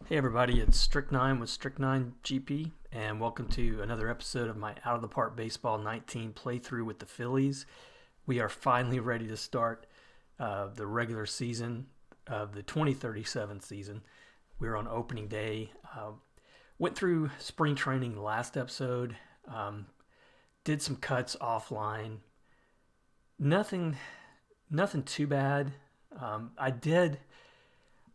Hey everybody, it's Strict9 with Strict9 GP, and welcome to another episode of my Out of the Park Baseball 19 playthrough with the Phillies. We are finally ready to start the regular season of the 2037 season. We're on opening day. Went through spring training last episode, did some cuts offline. Nothing too bad.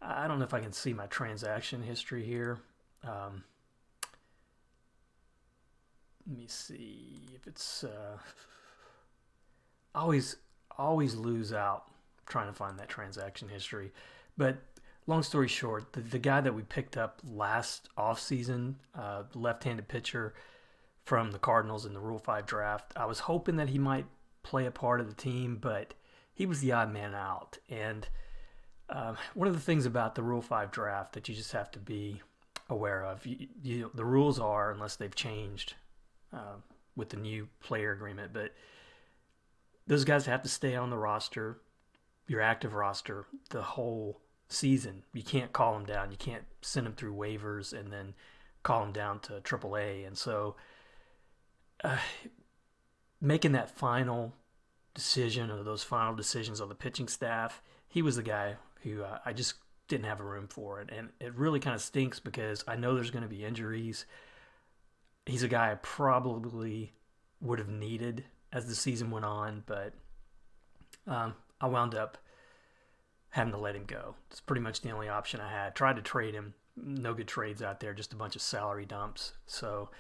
I don't know if I can see my transaction history here. Let me see if it's always lose out trying to find that transaction history. But long story short, the guy that we picked up last offseason, left-handed pitcher from the Cardinals in the Rule 5 draft, I was hoping that he might play a part of the team, but he was the odd man out. And one of the things about the Rule 5 draft that you just have to be aware of, the rules are, unless they've changed with the new player agreement, but those guys have to stay on the roster, your active roster, the whole season. You can't call them down. You can't send them through waivers and then call them down to AAA. And so making that final decision, or those final decisions on the pitching staff, he was the guy who I just didn't have a room for it. And it really kind of stinks because I know there's going to be injuries. He's a guy I probably would have needed as the season went on, but I wound up having to let him go. It's pretty much the only option I had. Tried to trade him. No good trades out there, just a bunch of salary dumps. So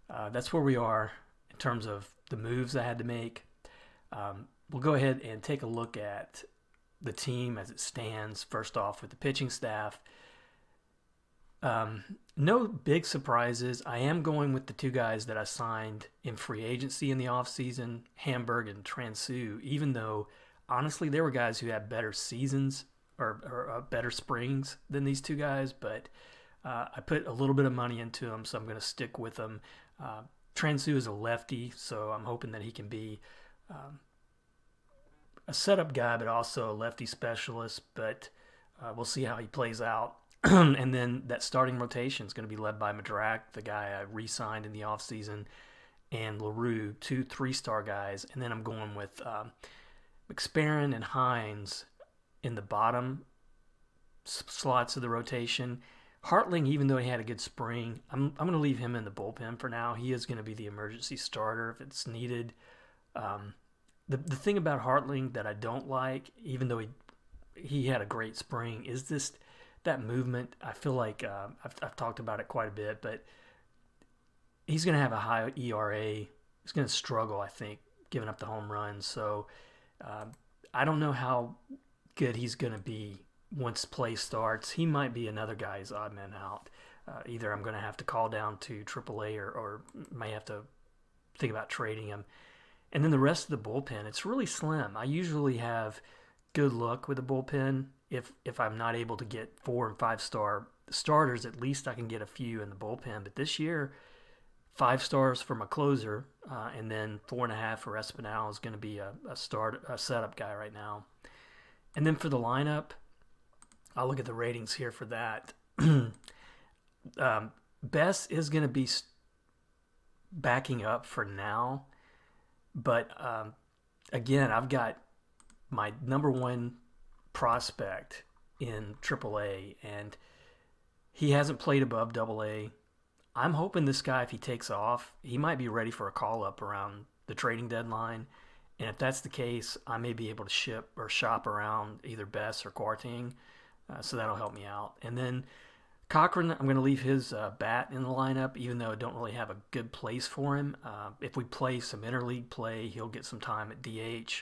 that's where we are in terms of the moves I had to make. We'll go ahead and take a look at the team as it stands. First off, with the pitching staff, no big surprises. I am going with the two guys that I signed in free agency in the offseason, Hamburg and Transu, even though honestly there were guys who had better seasons or better springs than these two guys, but I put a little bit of money into them, so I'm going to stick with them. Transu is a lefty, so I'm hoping that he can be a setup guy, but also a lefty specialist, but we'll see how he plays out. And then that starting rotation is going to be led by Madrak, the guy I re-signed in the offseason, and LaRue, 2 3-star guys. And then I'm going with McSparron and Hines in the bottom slots of the rotation. Hartling, even though he had a good spring, I'm going to leave him in the bullpen for now. He is going to be the emergency starter if it's needed. The thing about Hartling that I don't like, even though he had a great spring, is that movement. I feel like I've talked about it quite a bit, but he's going to have a high ERA. He's going to struggle, I think, giving up the home runs. So I don't know how good he's going to be once play starts. He might be another guy's odd man out. Either I'm going to have to call down to AAA or may have to think about trading him. And then the rest of the bullpen, it's really slim. I usually have good luck with the bullpen. If I'm not able to get 4 and 5-star starters, at least I can get a few in the bullpen. But this year, 5 stars for my closer, and then 4.5 for Espinal is going to be a setup guy right now. And then for the lineup, I'll look at the ratings here for that. Bess is going to be backing up for now. But again, I've got my number one prospect in AAA, and he hasn't played above AA. I'm hoping this guy, if he takes off, he might be ready for a call-up around the trading deadline. And if that's the case, I may be able to ship or shop around either Bess or Quarting, so that'll help me out. And then Cochran, I'm going to leave his bat in the lineup, even though I don't really have a good place for him. If we play some interleague play, he'll get some time at DH.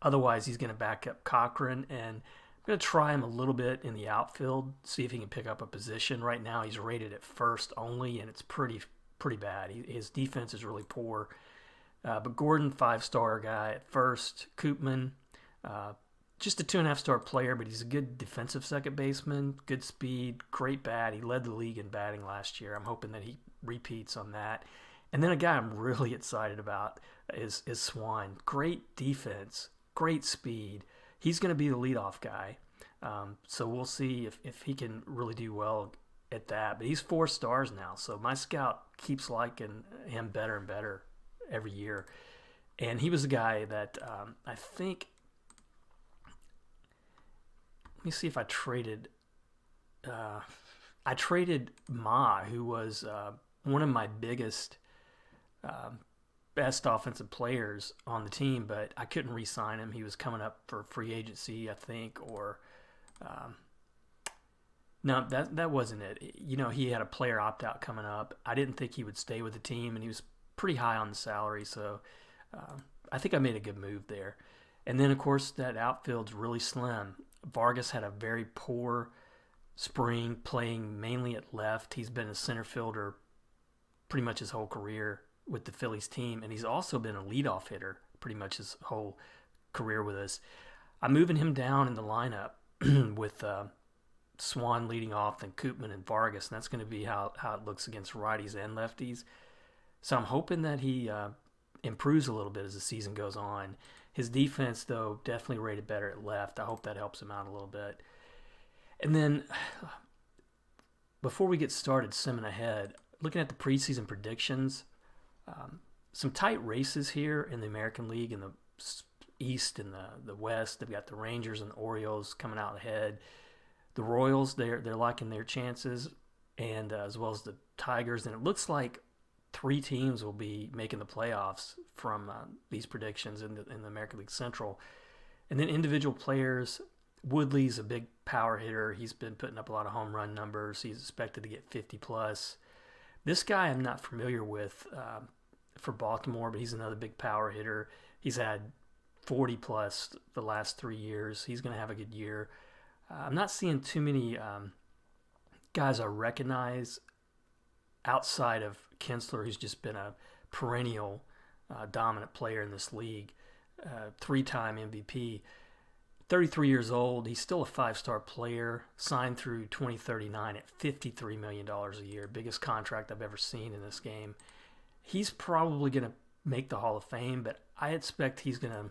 Otherwise, he's going to back up Cochran, and I'm going to try him a little bit in the outfield, see if he can pick up a position. Right now, he's rated at first only, and it's pretty bad. His defense is really poor. But Gordon, 5-star guy at first. Koopman, just a 2.5-star player, but he's a good defensive second baseman, good speed, great bat. He led the league in batting last year. I'm hoping that he repeats on that. And then a guy I'm really excited about is Swan. Great defense, great speed. He's going to be the leadoff guy. So we'll see if he can really do well at that. But he's 4 stars now, so my scout keeps liking him better and better every year. And he was a guy that I think. Let me see if I traded. I traded Ma, who was one of my biggest, best offensive players on the team, but I couldn't re-sign him. He was coming up for free agency, I think, or no, that wasn't it. You know, he had a player opt-out coming up. I didn't think he would stay with the team, and he was pretty high on the salary, so I think I made a good move there. And then, of course, that outfield's really slim. Vargas had a very poor spring, playing mainly at left. He's been a center fielder pretty much his whole career with the Phillies team, and he's also been a leadoff hitter pretty much his whole career with us. I'm moving him down in the lineup with Swan leading off, then Koopman and Vargas, and that's going to be how it looks against righties and lefties. So I'm hoping that he improves a little bit as the season goes on. His defense, though, definitely rated better at left. I hope that helps him out a little bit. And then, before we get started simming ahead, looking at the preseason predictions, some tight races here in the American League in the East and the West. They've got the Rangers and the Orioles coming out ahead. The Royals, they're liking their chances, and as well as the Tigers. And it looks like 3 teams will be making the playoffs from these predictions in the American League Central. And then individual players, Woodley's a big power hitter. He's been putting up a lot of home run numbers. He's expected to get 50 plus. This guy I'm not familiar with for Baltimore, but he's another big power hitter. He's had 40 plus the last 3 years. He's going to have a good year. I'm not seeing too many guys I recognize outside of Kinsler, who's just been a perennial dominant player in this league, 3-time MVP. 33 years old. He's still a 5-star player, signed through 2039 at $53 million a year. Biggest contract I've ever seen in this game. He's probably going to make the Hall of Fame, but I expect he's going to,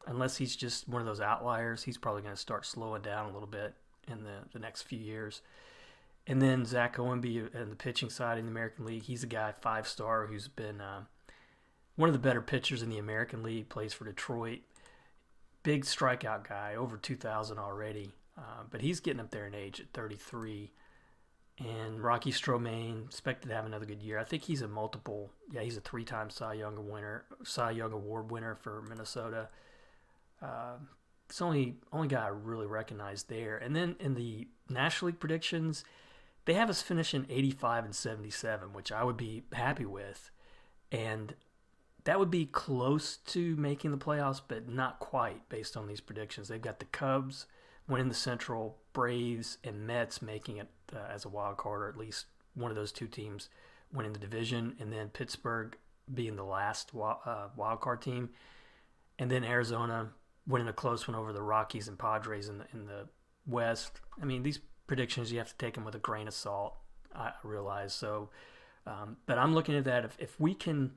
unless he's just one of those outliers, he's probably going to start slowing down a little bit in the next few years. And then Zach Owenby in the pitching side in the American League, he's a guy, 5-star, who's been one of the better pitchers in the American League, plays for Detroit. Big strikeout guy, over 2,000 already, but he's getting up there in age at 33. And Rocky Stromain, expected to have another good year. I think he's a 3-time Cy Young Award winner for Minnesota. It's the only guy I really recognize there. And then in the National League predictions, they have us finishing 85 and 77, which I would be happy with. And that would be close to making the playoffs, but not quite based on these predictions. They've got the Cubs winning the Central, Braves, and Mets making it as a wild card, or at least one of those 2 teams winning the division, and then Pittsburgh being the last wild card team, and then Arizona winning a close one over the Rockies and Padres in the West. I mean, these predictions, you have to take them with a grain of salt, I realize. So, but I'm looking at that. If we can,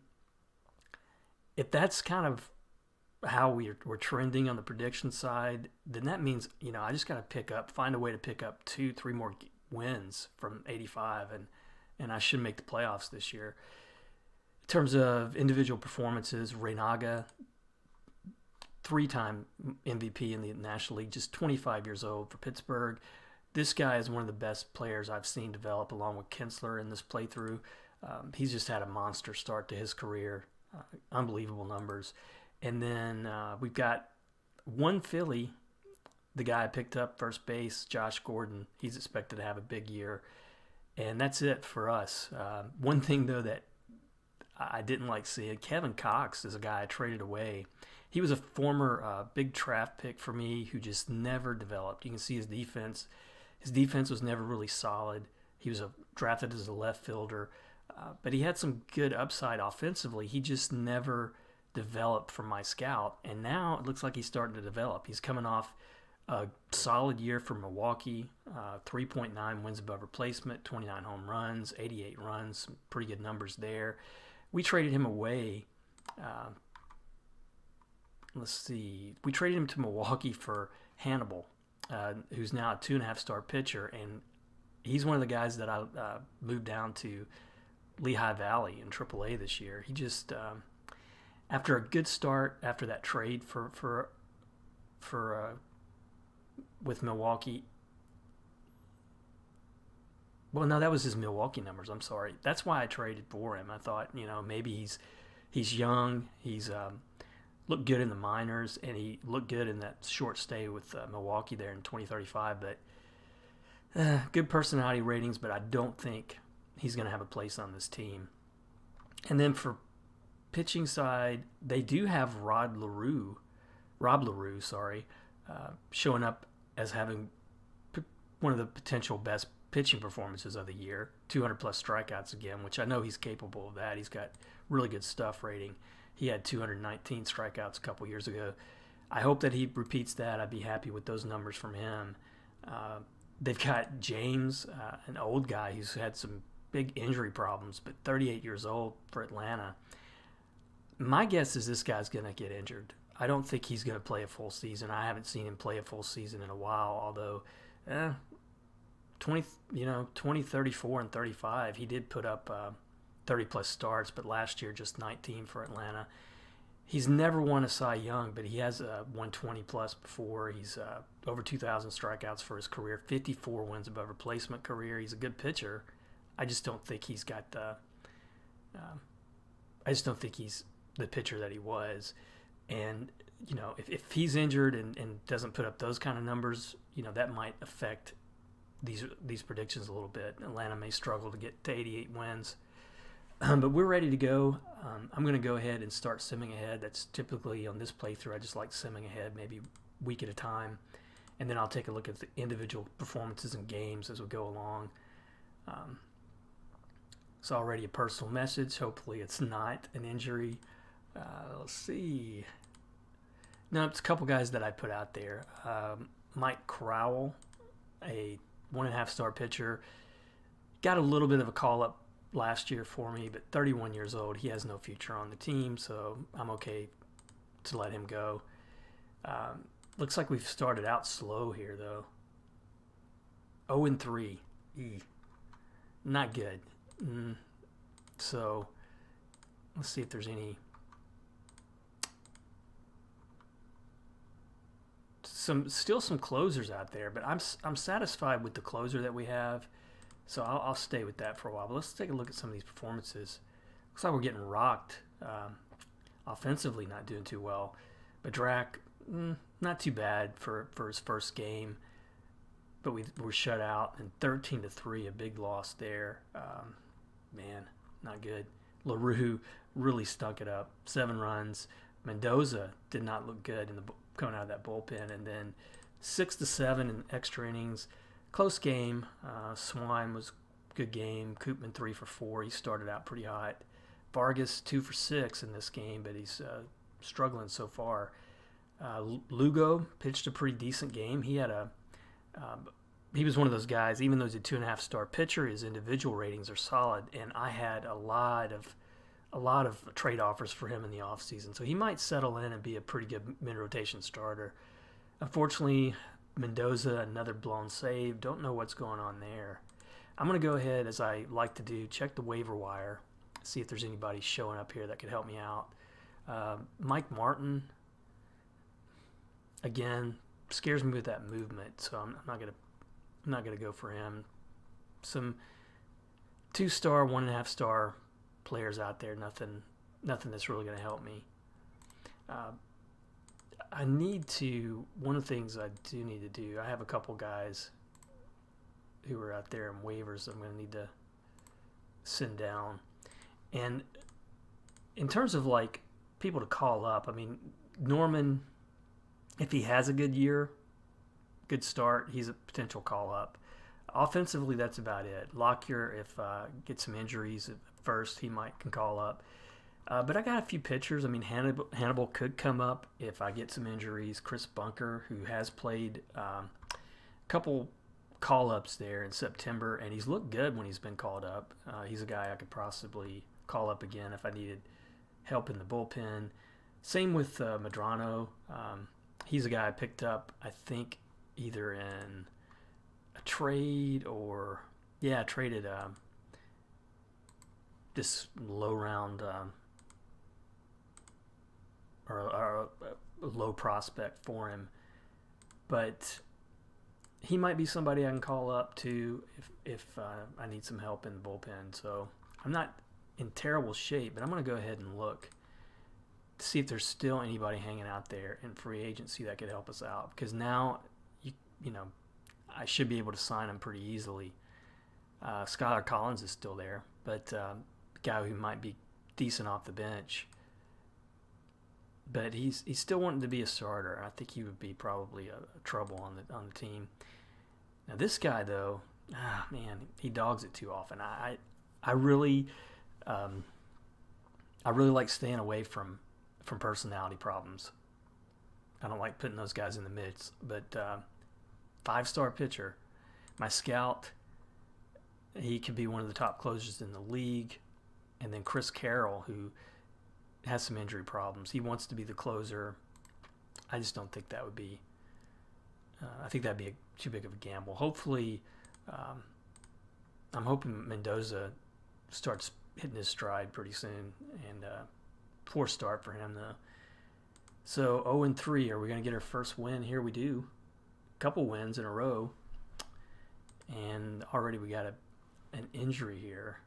if that's kind of how we're trending on the prediction side, then that means, I just got to find a way to pick up 2-3 more wins from 85, and I should make the playoffs this year. In terms of individual performances, Reynaga, 3-time MVP in the National League, just 25 years old for Pittsburgh. This guy is one of the best players I've seen develop along with Kinsler in this playthrough. He's just had a monster start to his career. Unbelievable numbers. And then we've got one Philly, the guy I picked up, first base, Josh Gordon. He's expected to have a big year. And that's it for us. One thing, though, that I didn't like seeing, Kevin Cox is a guy I traded away. He was a former big draft pick for me who just never developed. You can see his defense. His defense was never really solid. He was drafted as a left fielder. But he had some good upside offensively. He just never developed from my scout. And now it looks like he's starting to develop. He's coming off a solid year for Milwaukee, 3.9 wins above replacement, 29 home runs, 88 runs, some pretty good numbers there. We traded him away. Let's see. We traded him to Milwaukee for Hannibal, who's now a 2.5-star pitcher. And he's one of the guys that I moved down to Lehigh Valley in AAA this year. He just after a good start after that trade for with Milwaukee. Well, no, that was his Milwaukee numbers. I'm sorry. That's why I traded for him. I thought, maybe he's young. He's looked good in the minors, and he looked good in that short stay with Milwaukee there in 2035. But good personality ratings, but I don't think he's going to have a place on this team. And then for pitching side, they do have Rob LaRue, showing up as having one of the potential best pitching performances of the year. 200 plus strikeouts again, which I know he's capable of that. He's got really good stuff rating. He had 219 strikeouts a couple years ago. I hope that he repeats that. I'd be happy with those numbers from him. They've got James, an old guy who's had some big injury problems, but 38 years old for Atlanta. My guess is this guy's going to get injured. I don't think he's going to play a full season. I haven't seen him play a full season in a while, although 20, 34, and 35, he did put up 30-plus starts, but last year just 19 for Atlanta. He's never won a Cy Young, but he has won 20-plus before. He's over 2,000 strikeouts for his career, 54 wins above replacement career. He's a good pitcher. I just don't think he's got the I just don't think he's the pitcher that he was. And, if he's injured and doesn't put up those kind of numbers, that might affect these predictions a little bit. Atlanta may struggle to get to 88 wins. But we're ready to go. I'm going to go ahead and start simming ahead. That's typically on this playthrough. I just like simming ahead, maybe a week at a time. And then I'll take a look at the individual performances and games as we go along. It's already a personal message. Hopefully it's not an injury. Let's see. No, it's a couple guys that I put out there. Mike Crowell, a 1.5-star pitcher, got a little bit of a call-up last year for me, but 31 years old. He has no future on the team, so I'm okay to let him go. Looks like we've started out slow here, though. 0-3. Not good. So let's see if there's still some closers out there, but I'm satisfied with the closer that we have, so I'll stay with that for a while. But let's take a look at some of these performances. Looks like we're getting rocked offensively, not doing too well. Badrack, not too bad for his first game, but we were shut out, and 13-3, a big loss there. Man, not good. LaRue really stunk it up. 7 runs. Mendoza did not look good coming out of that bullpen, and then 6-7 in extra innings. Close game. Swine was good game. Koopman 3 for 4. He started out pretty hot. Vargas 2 for 6 in this game, but he's struggling so far. Lugo pitched a pretty decent game. He was one of those guys, even though he's a 2.5-star pitcher, his individual ratings are solid, and I had a lot of trade offers for him in the offseason, so he might settle in and be a pretty good mid-rotation starter. Unfortunately, Mendoza, another blown save. Don't know what's going on there. I'm going to go ahead, as I like to do, check the waiver wire, see if there's anybody showing up here that could help me out. Mike Martin, again, scares me with that movement, so I'm not going to go for him. Some 2-star, 1.5-star players out there, nothing that's really going to help me. One of the things I do need to do, I have a couple guys who are out there in waivers I'm going to need to send down. And in terms of like people to call up, I mean, Norman, if he has a good year, good start, he's a potential call up. Offensively, that's about it. Lockyer, if gets some injuries at first, he can call up. But I got a few pitchers. I mean, Hannibal could come up if I get some injuries. Chris Bunker, who has played a couple call-ups there in September, and he's looked good when he's been called up. He's a guy I could possibly call up again if I needed help in the bullpen. Same with Medrano. He's a guy I picked up, I think, either in a trade or Yeah, I traded this low round or a low prospect for him, but he might be somebody I can call up to if I need some help in the bullpen. So I'm not in terrible shape, but I'm going to go ahead and look to see if there's still anybody hanging out there in free agency that could help us out. Because now, you know, I should be able to sign him pretty easily. Skylar Collins is still there, but a guy who might be decent off the bench. But he's still wanting to be a starter. I think he would be probably a trouble on the team. Now this guy though, man, he dogs it too often. I really I really like staying away from personality problems. I don't like putting those guys in the midst. But 5-star pitcher, my scout, he could be one of the top closers in the league. And then Chris Carroll, who has some injury problems. He wants to be the closer. I just don't think that would be. I think that'd be too big of a gamble. Hopefully, I'm hoping Mendoza starts hitting his stride pretty soon. And poor start for him though. So 0-3. Are we going to get our first win? Here we do. A couple wins in a row. And already we got an injury here.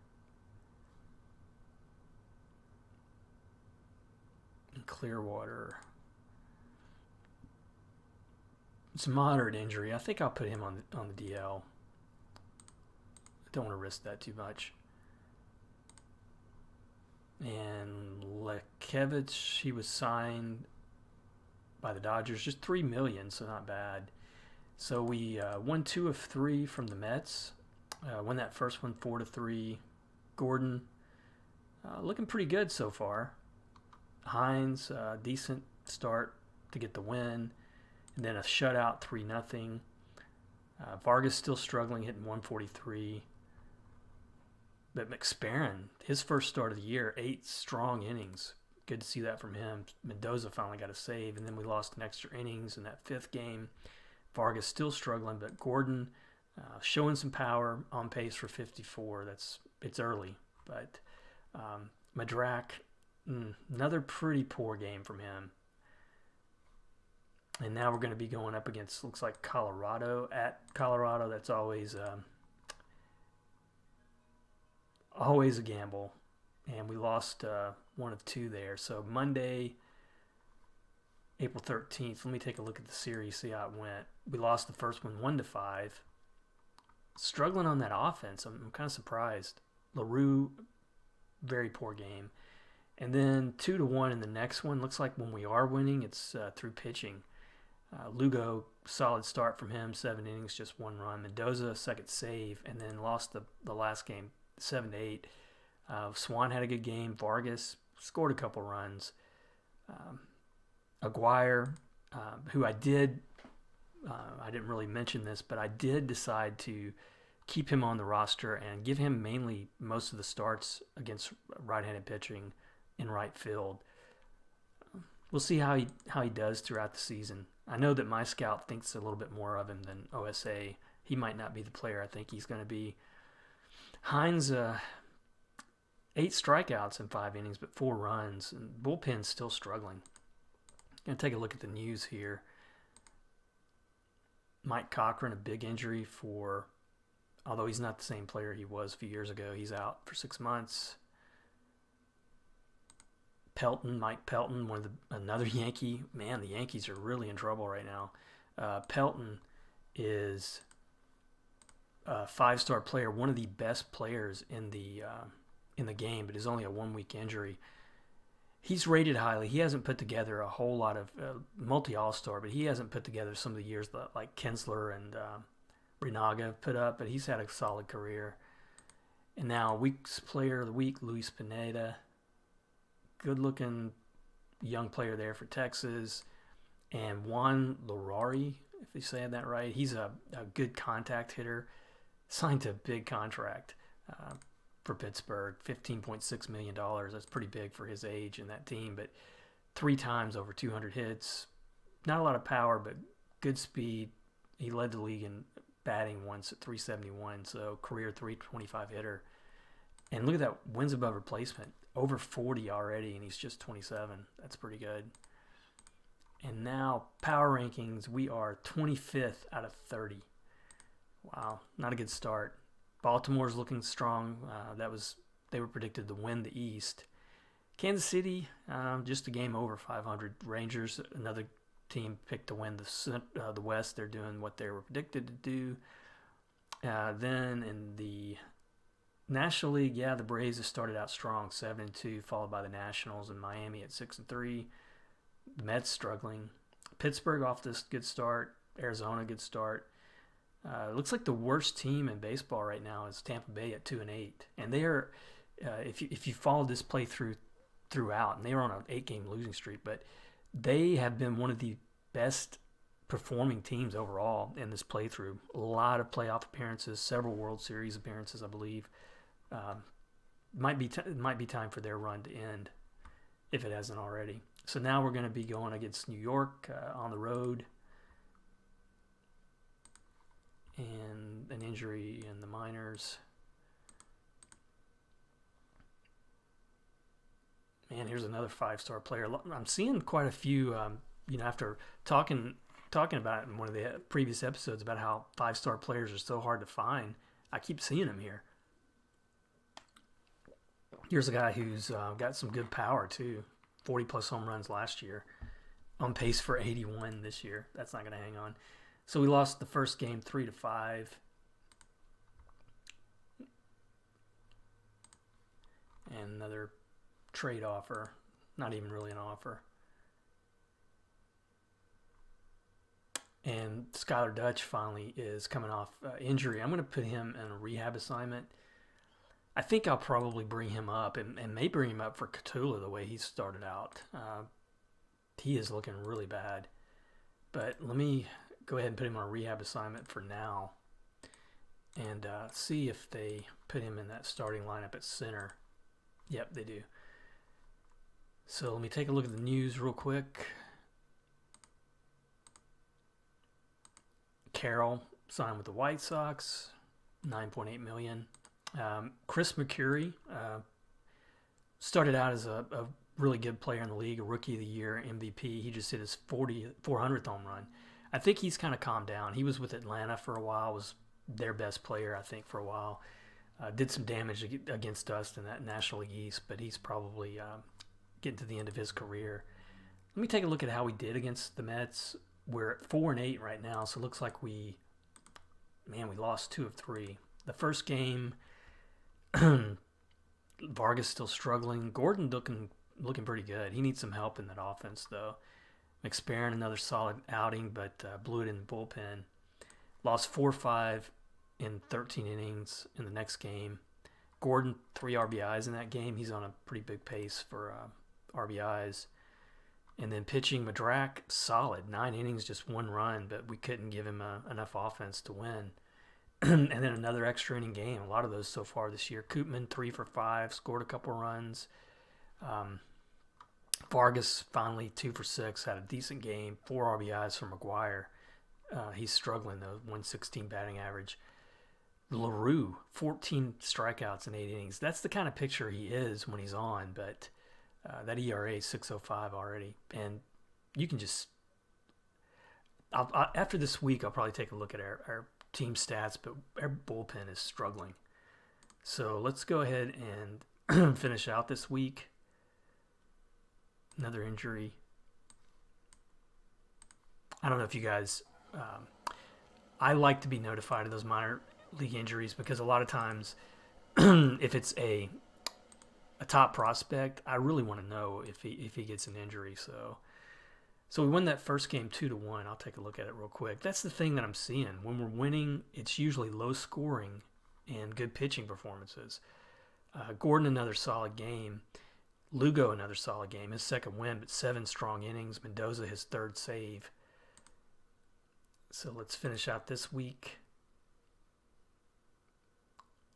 In Clearwater. It's a moderate injury. I think I'll put him on the DL. I don't want to risk that too much. And Lekevich, he was signed by the Dodgers, just $3 million, so not bad. So we won 2 of 3 from the Mets. Won that first one 4-3. Gordon, looking pretty good so far. Hines, decent start to get the win, and then a shutout 3-0. Vargas still struggling, hitting 143. But McSparron, his first start of the year, 8 strong innings. Good to see that from him. Mendoza finally got a save, and then we lost an extra innings in that 5th game. Vargas still struggling, but Gordon showing some power, on pace for 54. It's early, but Madrak, another pretty poor game from him. And now we're going to be going up against, looks like Colorado. At Colorado, that's always a gamble. And we lost 1 of 2 there. So Monday, April 13th, let me take a look at the series, see how it went. We lost the first one 1-5. Struggling on that offense. I'm kind of surprised. LaRue, very poor game. And then 2-1 in the next one. Looks like when we are winning, it's through pitching. Lugo, solid start from him, 7 innings, just 1 run. Mendoza, second save, and then lost the last game 7-8. Swan had a good game. Vargas scored a couple runs. Aguirre, who I didn't really mention this, but I did decide to keep him on the roster and give him mainly most of the starts against right-handed pitching in right field. We'll see how he does throughout the season. I know that my scout thinks a little bit more of him than OSA. He might not be the player I think he's going to be. Hines, 8 strikeouts in 5 innings, but 4 runs. And bullpen's still struggling. Going to take a look at the news here. Mike Cochran, a big injury although he's not the same player he was a few years ago. He's out for 6 months. Mike Pelton, another Yankee. Man, the Yankees are really in trouble right now. Pelton is a 5-star player, one of the best players in the game, but is only a 1-week injury. He's rated highly. He hasn't put together a whole lot of multi-all-star, but he hasn't put together some of the years that like Kinsler and Renaga have put up, but he's had a solid career. And now week's player of the week, Luis Pineda. Good-looking young player there for Texas. And Juan Lorari, if you say that right. He's a good contact hitter. Signed to a big contract for Pittsburgh, $15.6 million. That's pretty big for his age and that team. But 3 times over 200 hits. Not a lot of power, but good speed. He led the league in batting once at 371, so career 325 hitter. And look at that, wins above replacement, over 40 already, and he's just 27. That's pretty good. And now power rankings, we are 25th out of 30. Wow, not a good start. Baltimore's looking strong. They were predicted to win the East. Kansas City, just a game over 500. Rangers, another team picked to win the West. They're doing what they were predicted to do. Then in the National League, the Braves have started out strong, 7-2, followed by the Nationals and Miami at 6-3. The Mets struggling. Pittsburgh off this good start. Arizona good start. Looks like the worst team in baseball right now is Tampa Bay at 2-8, and they are. If you followed this playthrough throughout, and they were on an 8-game losing streak, but they have been one of the best performing teams overall in this playthrough. A lot of playoff appearances, several World Series appearances, I believe. Might be time for their run to end, if it hasn't already. So now we're going to be going against New York on the road, and an injury in the minors. Man, here's another 5-star player. I'm seeing quite a few, after talking about it in one of the previous episodes about how 5-star players are so hard to find. I keep seeing them here. Here's a guy who's got some good power too. 40-plus home runs last year. On pace for 81 this year. That's not going to hang on. So we lost the first game 3-5. And another trade offer. Not even really an offer. And Skylar Dutch finally is coming off injury. I'm going to put him in a rehab assignment. I think I'll probably bring him up and may bring him up for Catula the way he started out. He is looking really bad. But let me go ahead and put him on a rehab assignment for now and see if they put him in that starting lineup at center. Yep, they do. So let me take a look at the news real quick. Carroll signed with the White Sox, $9.8 million. Chris McCurry started out as a really good player in the league, a Rookie of the Year, MVP. He just hit his 400th home run. I think he's kind of calmed down. He was with Atlanta for a while, was their best player, I think, for a while. Did some damage against us in that National League East, but he's probably getting to the end of his career. Let me take a look at how we did against the Mets. We're at 4-8 right now, so it looks like we lost 2 of 3. The first game, Vargas still struggling. Gordon looking pretty good. He needs some help in that offense, though. McSparron, another solid outing, but blew it in the bullpen. Lost 4-5 in 13 innings in the next game. Gordon, 3 RBIs in that game. He's on a pretty big pace for RBIs. And then pitching, Madrak, solid. 9 innings, just 1 run, but we couldn't give him enough offense to win. And then another extra inning game. A lot of those so far this year. Koopman, 3 for 5, scored a couple runs. Vargas, finally 2 for 6, had a decent game. 4 RBIs for McGuire. He's struggling, though, 116 batting average. LaRue, 14 strikeouts in 8 innings. That's the kind of pitcher he is when he's on, but that ERA is 6.05 already. And you can just... after this week, I'll probably take a look at our team stats, but our bullpen is struggling. So let's go ahead and finish out this week. Another injury. I don't know if you guys... I like to be notified of those minor league injuries because a lot of times if it's a top prospect, I really want to know if he gets an injury. So we won that first game 2-1. I'll take a look at it real quick. That's the thing that I'm seeing. When we're winning, it's usually low scoring and good pitching performances. Gordon, another solid game. Lugo, another solid game. His second win, but 7 strong innings. Mendoza, his 3rd save. So let's finish out this week.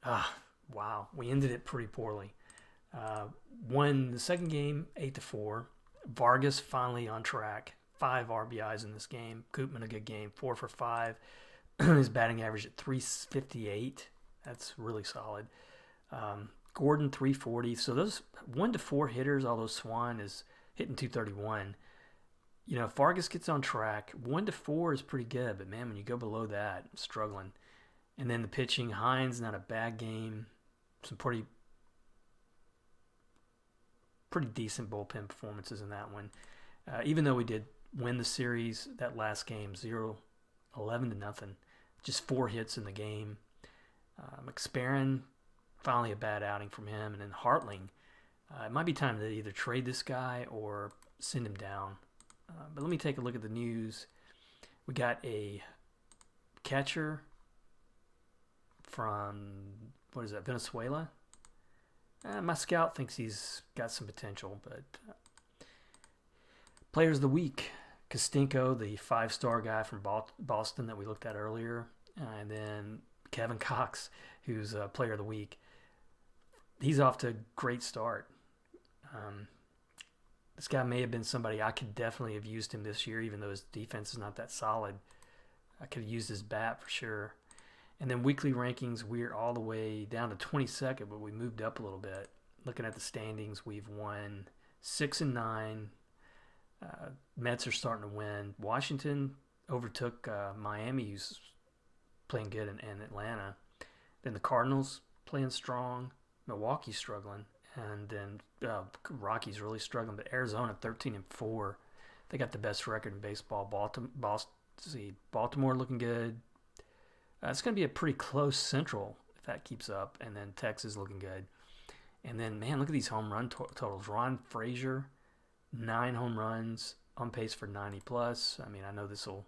Wow. We ended it pretty poorly. Won the second game 8-4. Vargas finally on track. 5 RBIs in this game. Koopman, a good game. 4 for 5. His batting average at 358. That's really solid. Gordon 340. So those 1 to 4 hitters, although Swan is hitting 231. If Vargas gets on track, 1 to 4 is pretty good, but man, when you go below that, I'm struggling. And then the pitching, Hines, not a bad game. Some pretty decent bullpen performances in that one. Even though we did win the series, that last game, 11 to nothing. Just 4 hits in the game. McSparron, finally a bad outing from him. And then Hartling, it might be time to either trade this guy or send him down. But let me take a look at the news. We got a catcher from, Venezuela? My scout thinks he's got some potential, but players of the week, Kostinko, the 5-star guy from Boston that we looked at earlier, and then Kevin Cox, who's player of the week. He's off to a great start. This guy may have been somebody I could definitely have used him this year, even though his defense is not that solid. I could have used his bat for sure. And then weekly rankings, we're all the way down to 22nd, but we moved up a little bit. Looking at the standings, we've won 6 and 9. Mets are starting to win. Washington overtook Miami, who's playing good, and Atlanta. Then the Cardinals playing strong. Milwaukee's struggling. And then Rockies really struggling. But Arizona 13-4. They got the best record in baseball. Baltimore looking good. It's going to be a pretty close Central if that keeps up. And then Texas looking good. And then, man, look at these home run totals. Ron Frazier, 9 home runs, on pace for 90+. I mean, I know this will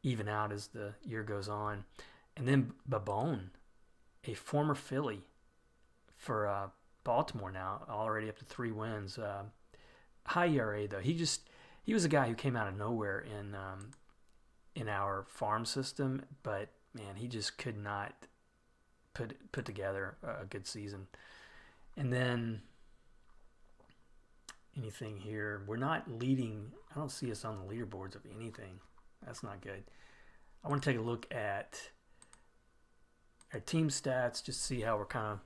even out as the year goes on. And then Babone, a former Philly for Baltimore now, already up to 3 wins. High ERA, though. He was a guy who came out of nowhere in our farm system, but man, he just could not put together a good season. And then anything here, we're not leading. I don't see us on the leaderboards of anything. That's not good. I want to take a look at our team stats, just see how we're kind of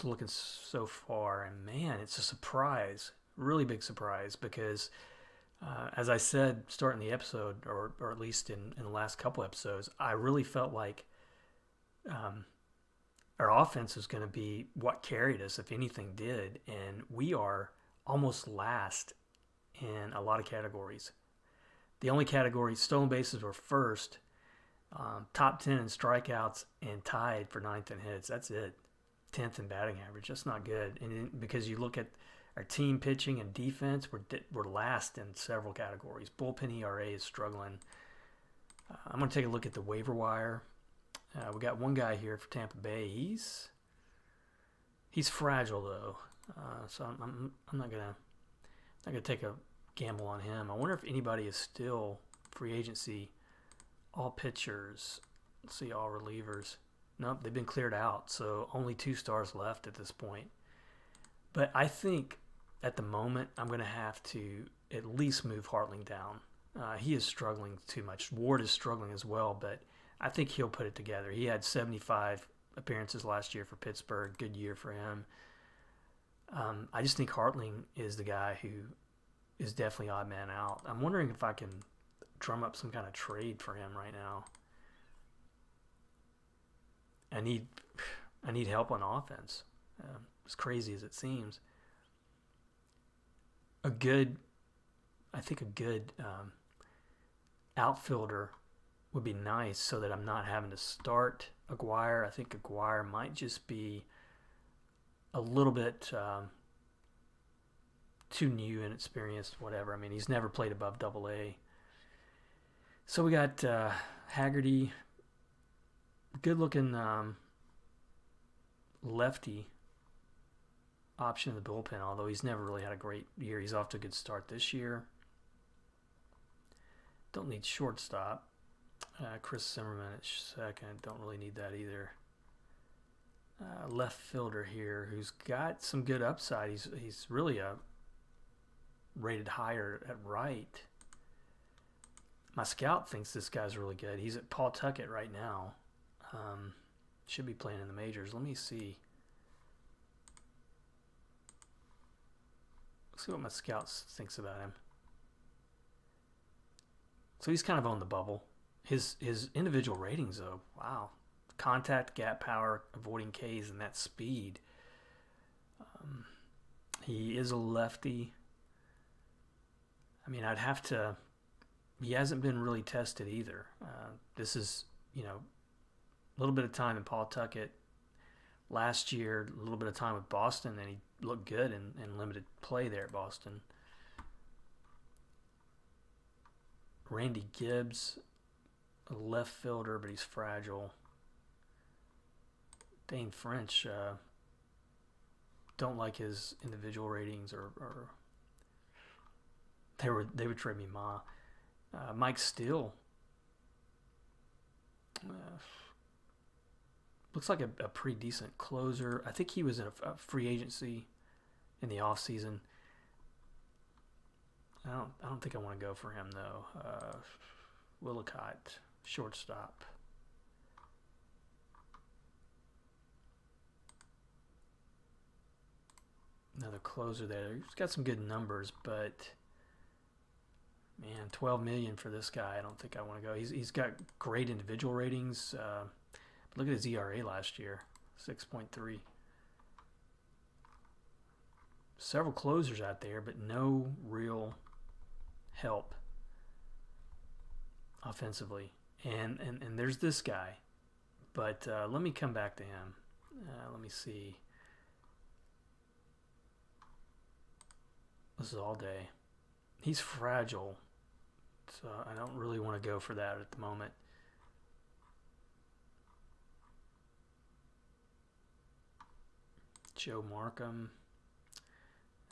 looking so far. And man, it's a surprise, really big surprise, because as I said starting the episode, or at least in the last couple episodes, I really felt like our offense was going to be what carried us, if anything did. And we are almost last in a lot of categories. The only category, stolen bases, were first, top 10 in strikeouts, and tied for 9th in hits. That's it. 10th in batting average. That's not good. And because you look at our team pitching and defense, we're last in several categories. Bullpen ERA is struggling. I'm going to take a look at the waiver wire. We got one guy here for Tampa Bay. He's fragile though, so I'm not gonna take a gamble on him. I wonder if anybody is still free agency. All pitchers. Let's see, all relievers. Nope, they've been cleared out. So only 2 stars left at this point. But I think at the moment I'm going to have to at least move Hartling down. He is struggling too much. Ward is struggling as well, but I think he'll put it together. He had 75 appearances last year for Pittsburgh. Good year for him. I just think Hartling is the guy who is definitely odd man out. I'm wondering if I can drum up some kind of trade for him right now. I need help on offense. As crazy as it seems. A good outfielder would be nice, so that I'm not having to start Aguirre. I think Aguirre might just be a little bit too new and inexperienced, whatever. I mean, he's never played above AA. So we got Haggerty, good-looking lefty option in the bullpen, although he's never really had a great year. He's off to a good start this year. Don't need shortstop. Chris Zimmerman at second. Don't really need that either. Left fielder here who's got some good upside. He's really rated higher at right. My scout thinks this guy's really good. He's at Pawtucket right now. Should be playing in the majors. Let me see. Let's see what my scout thinks about him. So he's kind of on the bubble. His individual ratings, though, wow. Contact, gap power, avoiding Ks, and that speed. He is a lefty. I mean, I'd have to... He hasn't been really tested either. This is, a little bit of time in Pawtucket. Last year, a little bit of time with Boston, and he looked good in limited play there at Boston. Randy Gibbs, a left fielder, but he's fragile. Dane French, don't like his individual ratings, or they would trade me Ma. Mike Steele, looks like a pretty decent closer. I think he was in a free agency in the off season. I don't think I want to go for him though. Willicott, shortstop. Another closer there. He's got some good numbers, but man, $12 million for this guy. I don't think I want to go. He's got great individual ratings. Look at his ERA last year, 6.3. Several closers out there, but no real help offensively. And there's this guy, but let me come back to him. Let me see. This is all day. He's fragile, so I don't really want to go for that at the moment. Joe Markham,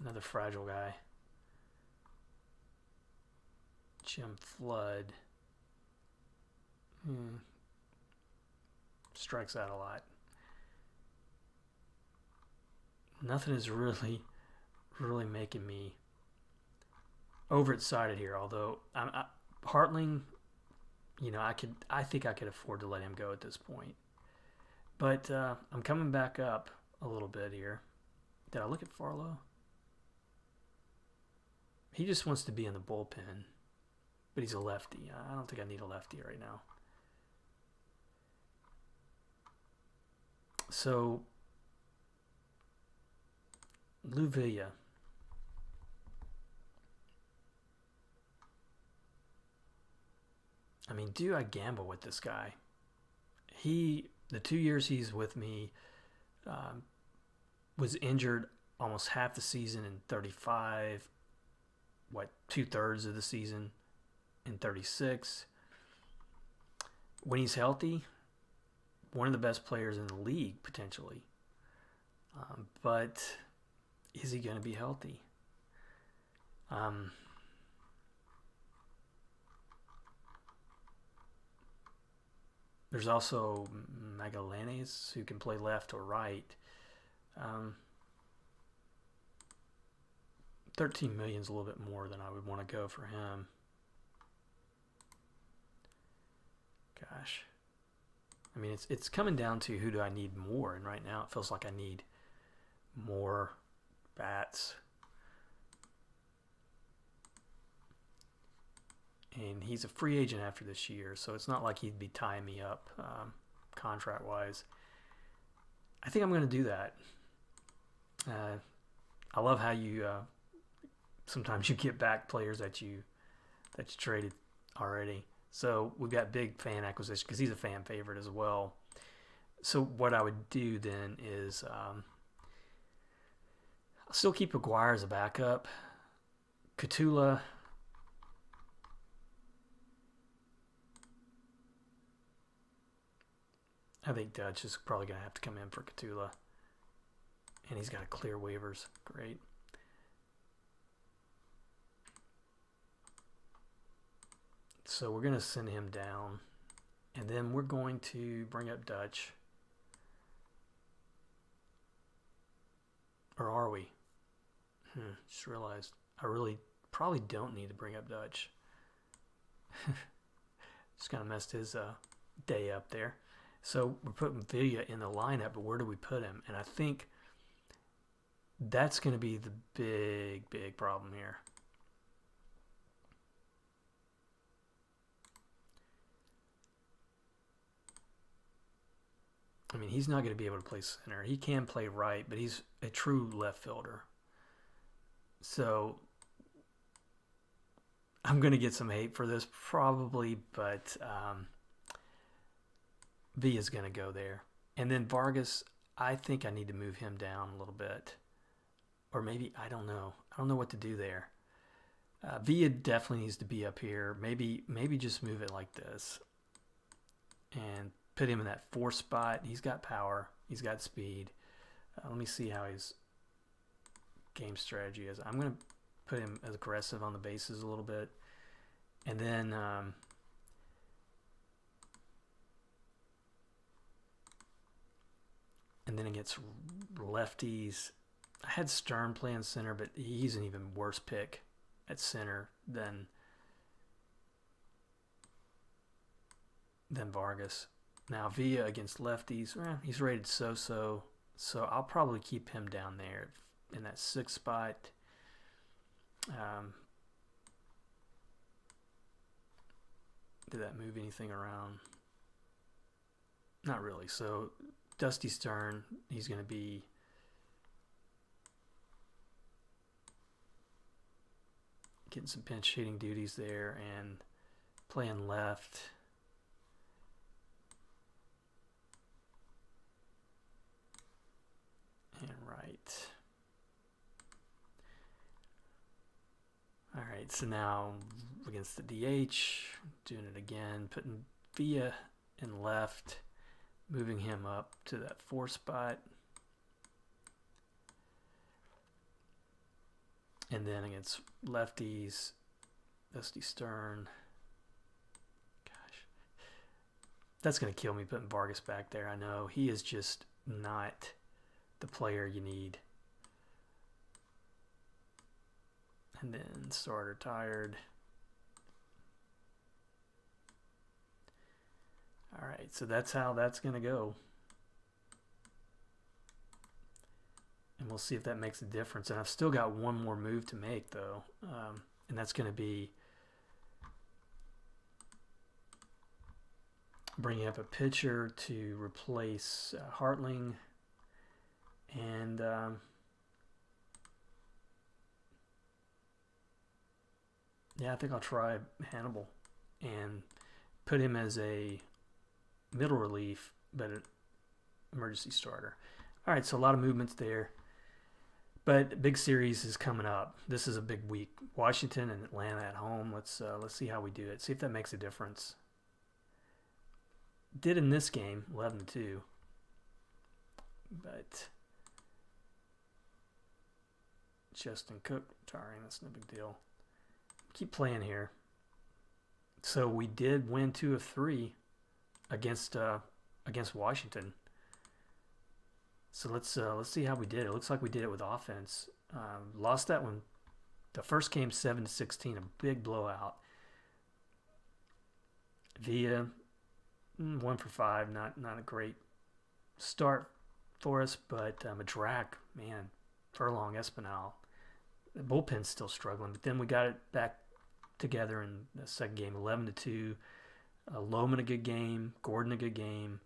another fragile guy. Jim Flood. Strikes out a lot. Nothing is really making me overexcited here. Although Hartling, I think I could afford to let him go at this point. But I'm coming back up a little bit here. Did I look at Farlow? He just wants to be in the bullpen, but he's a lefty. I don't think I need a lefty right now. So, Lou Villa. I mean, do I gamble with this guy? The 2 years he's with me, was injured almost half the season in 35, 2/3 of the season in 36. When he's healthy, one of the best players in the league, potentially. But is he going to be healthy? There's also Magallanes, who can play left or right. 13 million is a little bit more than I would want to go for him. Gosh. I mean, it's coming down to who do I need more, and right now it feels like I need more bats. And he's a free agent after this year, so it's not like he'd be tying me up contract-wise. I think I'm going to do that. I love how you sometimes you get back players that you traded already. So we've got big fan acquisition because he's a fan favorite as well. So what I would do then is I'll still keep Aguirre as a backup. Catula. I think Dutch is probably going to have to come in for Catula. And he's got to clear waivers. Great. So we're going to send him down. And then we're going to bring up Dutch. Or are we? Just realized I really probably don't need to bring up Dutch. Just kind of messed his day up there. So we're putting Villa in the lineup, but where do we put him? And I think that's going to be the big problem here. I mean, he's not going to be able to play center. He can play right, but he's a true left fielder. So I'm going to get some hate for this probably, but Villa's going to go there. And then Vargas, I think I need to move him down a little bit. Or maybe, I don't know. I don't know what to do there. Villa definitely needs to be up here. Maybe just move it like this. And put him in that 4 spot. He's got power. He's got speed. Let me see how his game strategy is. I'm going to put him as aggressive on the bases a little bit. And then against lefties, I had Stern playing center, but he's an even worse pick at center than Vargas. Now Villa against lefties, he's rated so I'll probably keep him down there in that 6th spot. Did that move anything around? Not really. So Dusty Stern, he's going to be getting some pinch hitting duties there and playing left. And right. All right, so now against the DH, doing it again, putting Villa in left, moving him up to that 4 spot. And then against lefties, Dusty Stern. Gosh, that's going to kill me putting Vargas back there. I know he is just not the player you need. And then starter tired. All right, so that's how that's going to go. And we'll see if that makes a difference. And I've still got one more move to make, though. And that's going to be bringing up a pitcher to replace Hartling. And yeah, I think I'll try Hannibal and put him as a middle relief, but an emergency starter. All right, so a lot of movements there. But big series is coming up. This is a big week. Washington and Atlanta at home. Let's see how we do it. See if that makes a difference. Did in this game, 11-2. But Justin Cook retiring. That's no big deal. Keep playing here. So we did win 2 of 3 against Washington. So let's see how we did. It looks like we did it with offense. Lost that one. The first game 7-16, a big blowout. Villa 1 for 5, not a great start for us, but Madrak, man, Furlong, Espinal, the bullpen's still struggling. But then we got it back together in the second game, 11-2. Lohman a good game, Gordon a good game.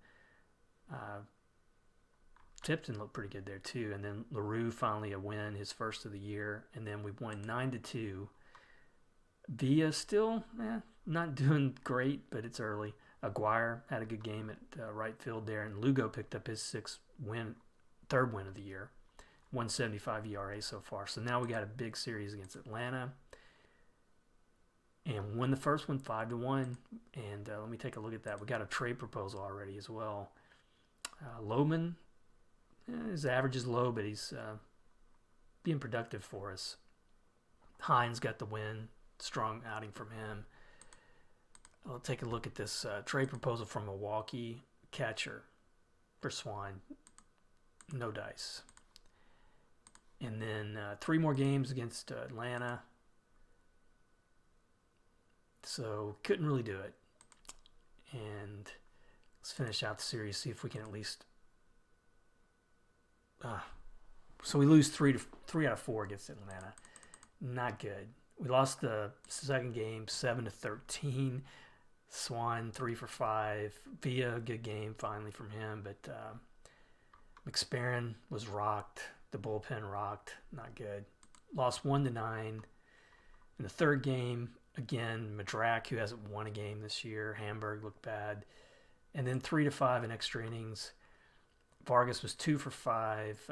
Tipton looked pretty good there too, and then LaRue finally a win, his first of the year, and then we won 9-2. Villa still not doing great, but it's early. Aguirre had a good game at right field there, and Lugo picked up his third win of the year, 1.75 ERA so far. So now we got a big series against Atlanta, and won the first one 5-1. And let me take a look at that. We got a trade proposal already as well. Lohman. His average is low, but he's being productive for us. Hines got the win. Strong outing from him. I'll take a look at this trade proposal from Milwaukee. Catcher for Swan. No dice. And then 3 more games against Atlanta. So couldn't really do it. And let's finish out the series, see if we can at least. So we lose 3 out of 4 against Atlanta. Not good. We lost the second game 7-13. Swan 3 for 5. Villa, good game finally from him, but McSparran was rocked. The bullpen rocked. Not good. Lost 1-9. In the third game, again, Madrak, who hasn't won a game this year. Hamburg looked bad. And then 3-5 in extra innings. Vargas was 2 for 5.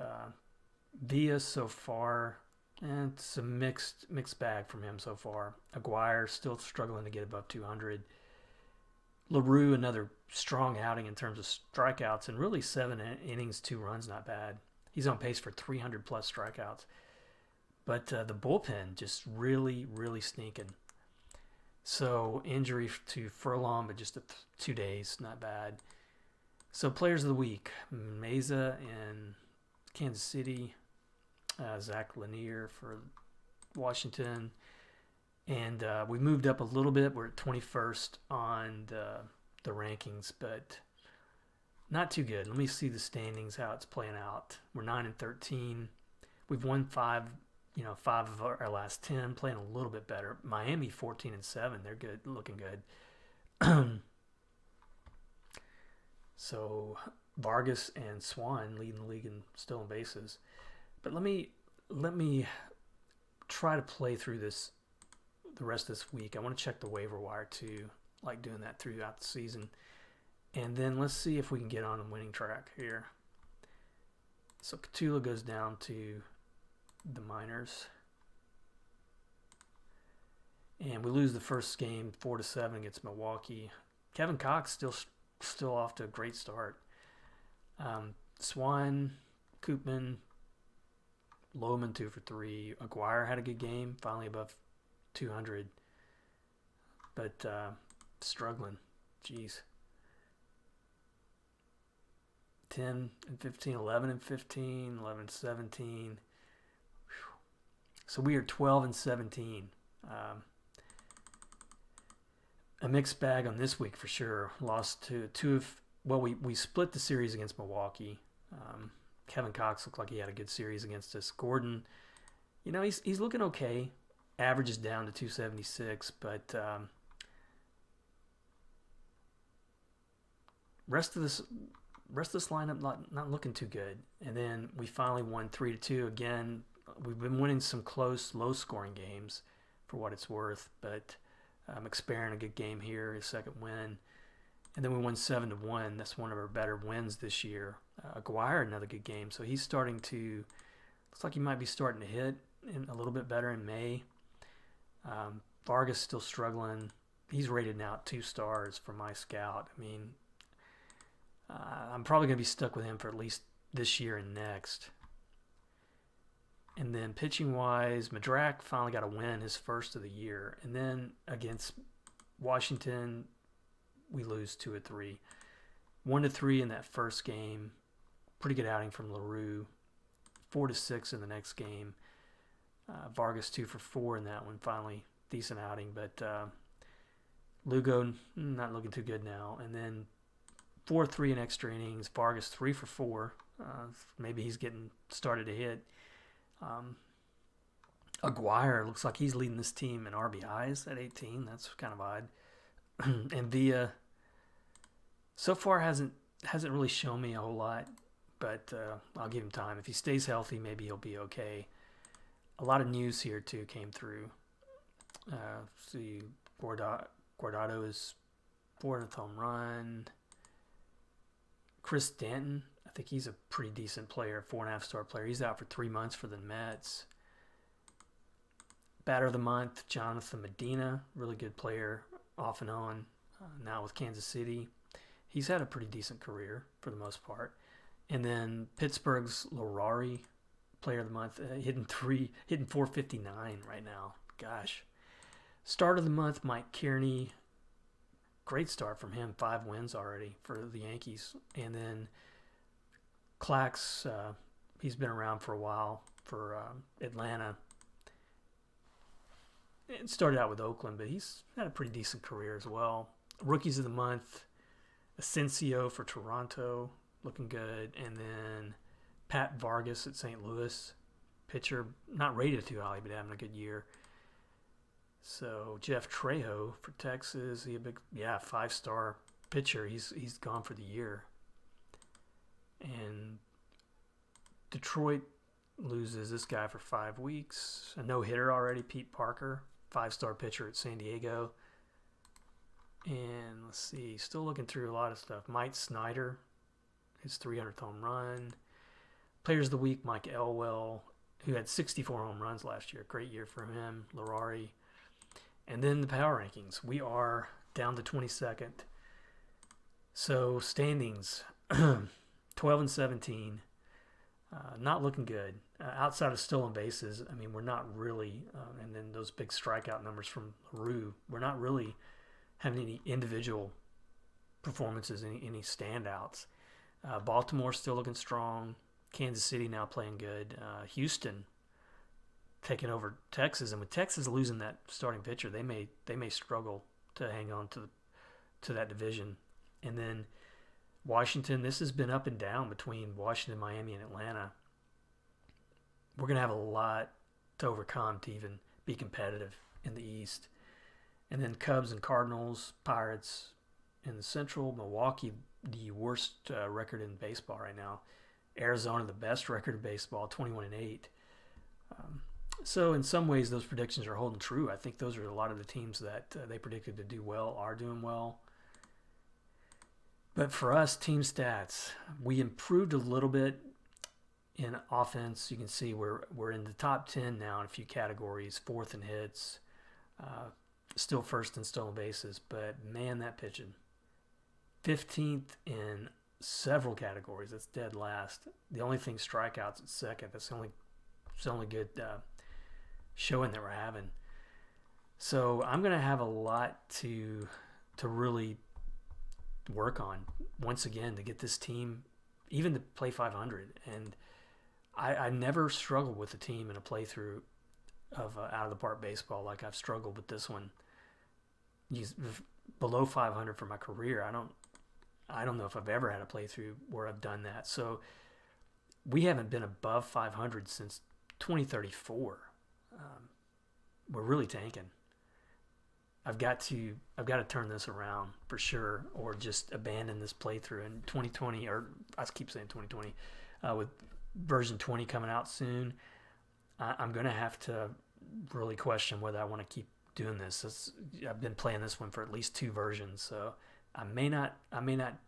Villa so far, it's a mixed bag from him so far. Aguirre still struggling to get above 200. LaRue, another strong outing in terms of strikeouts, and really 7 innings, 2 runs, not bad. He's on pace for 300 plus strikeouts. But the bullpen just really, really sneaking. So injury to Furlong, but just 2 days, not bad. So players of the week, Meza in Kansas City, Zach Lanier for Washington. And we moved up a little bit. We're at 21st on the rankings, but not too good. Let me see the standings, how it's playing out. We're 9-13. We've won 5 of our last 10, playing a little bit better. Miami 14-7. They're good, looking good. So Vargas and Swan leading the league and stolen bases. But let me try to play through the rest of this week. I want to check the waiver wire too, like doing that throughout the season. And then let's see if we can get on a winning track here. So Catula goes down to the minors. And we lose the first game 4-7 against Milwaukee. Kevin Cox still off to a great start. Swan, Koopman, Lohman 2 for 3. Aguirre had a good game, finally above 200, but struggling. Jeez. 10-15, 11-15, 11-17. So we are 12-17. A mixed bag on this week for sure. Lost to we split the series against Milwaukee. Kevin Cox looked like he had a good series against us. Gordon, he's looking okay. Average is down to 276, but rest of this lineup not looking too good. And then we finally won 3-2 again. We've been winning some close, low-scoring games, for what it's worth. But McSparran, a good game here, his second win. And then we won 7-1. That's one of our better wins this year. Aguirre, another good game. So he's starting to, looks like he might be starting to hit a little bit better in May. Vargas still struggling. He's rated now at 2 stars for my scout. I mean, I'm probably going to be stuck with him for at least this year and next. And then pitching-wise, Madrak finally got a win, his first of the year. And then against Washington, we lose 2-3. 1-3 in that first game. Pretty good outing from LaRue. 4-6 in the next game. Vargas 2 for 4 in that one. Finally, decent outing. But Lugo not looking too good now. And then 4-3 in extra innings. Vargas 3 for 4. Maybe he's getting started to hit. Aguirre looks like he's leading this team in RBIs at 18. That's kind of odd. And Villa so far hasn't really shown me a whole lot, but I'll give him time. If he stays healthy, maybe he'll be okay. A lot of news here too came through. See, Guardado is 4th home run. Chris Danton, I think he's a pretty decent player, 4.5-star player. He's out for 3 months for the Mets. Batter of the month, Jonathan Medina, really good player, off and on, now with Kansas City. He's had a pretty decent career for the most part. And then Pittsburgh's Lorari, player of the month, hitting 459 right now. Gosh. Start of the month, Mike Kearney. Great start from him, 5 wins already for the Yankees. And then Clax, he's been around for a while for Atlanta. It started out with Oakland, but he's had a pretty decent career as well. Rookies of the month, Asensio for Toronto, looking good. And then Pat Vargas at St. Louis, pitcher, not rated too highly, but having a good year. So Jeff Trejo for Texas, he a big 5-star pitcher. He's gone for the year. And Detroit loses this guy for 5 weeks. A no-hitter already, Pete Parker, 5-star pitcher at San Diego. And let's see, still looking through a lot of stuff. Mike Snyder, his 300th home run. Players of the week, Mike Elwell, who had 64 home runs last year. Great year for him. Larari. And then the power rankings. We are down to 22nd. So standings, 12 and 17. Not looking good. Outside of stolen bases, I mean, we're not really, and then those big strikeout numbers from LaRue, we're not really having any individual performances, any standouts. Baltimore still looking strong. Kansas City now playing good. Houston taking over Texas, and with Texas losing that starting pitcher, they may struggle to hang on to that division. And then Washington, this has been up and down between Washington, Miami, and Atlanta. We're going to have a lot to overcome to even be competitive in the East. And then Cubs and Cardinals, Pirates in the Central. Milwaukee, the worst record in baseball right now. Arizona, the best record in baseball, 21-8. So in some ways, those predictions are holding true. I think those are a lot of the teams that they predicted to do well are doing well. But for us, team stats, we improved a little bit in offense. You can see we're in the top 10 now in a few categories, 4th in hits, still 1st in stolen bases. But man, that pitching, 15th in several categories. That's dead last. The only thing, strikeouts at 2nd. That's the only good showing that we're having. So I'm going to have a lot to really work on once again to get this team even to play 500. And I never struggled with a team in a playthrough of out of the park baseball like I've struggled with this one. Below 500 for my career, I don't know if I've ever had a playthrough where I've done that. So we haven't been above 500 since 2034. We're really tanking. I've got to turn this around for sure, or just abandon this playthrough in 2020, or I keep saying 2020, with version 20 coming out soon. I'm going to have to really question whether I want to keep doing this. I've been playing this one for at least 2 versions, so I may not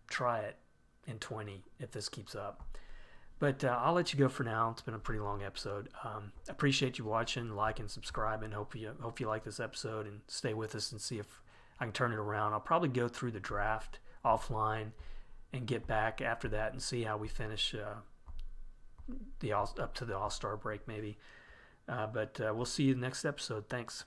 try it in 20 if this keeps up. But I'll let you go for now. It's been a pretty long episode. Appreciate you watching, like and subscribe, and hope you like this episode and stay with us and see if I can turn it around. I'll probably go through the draft offline and get back after that and see how we finish up to the All-Star break maybe. But we'll see you next episode. Thanks.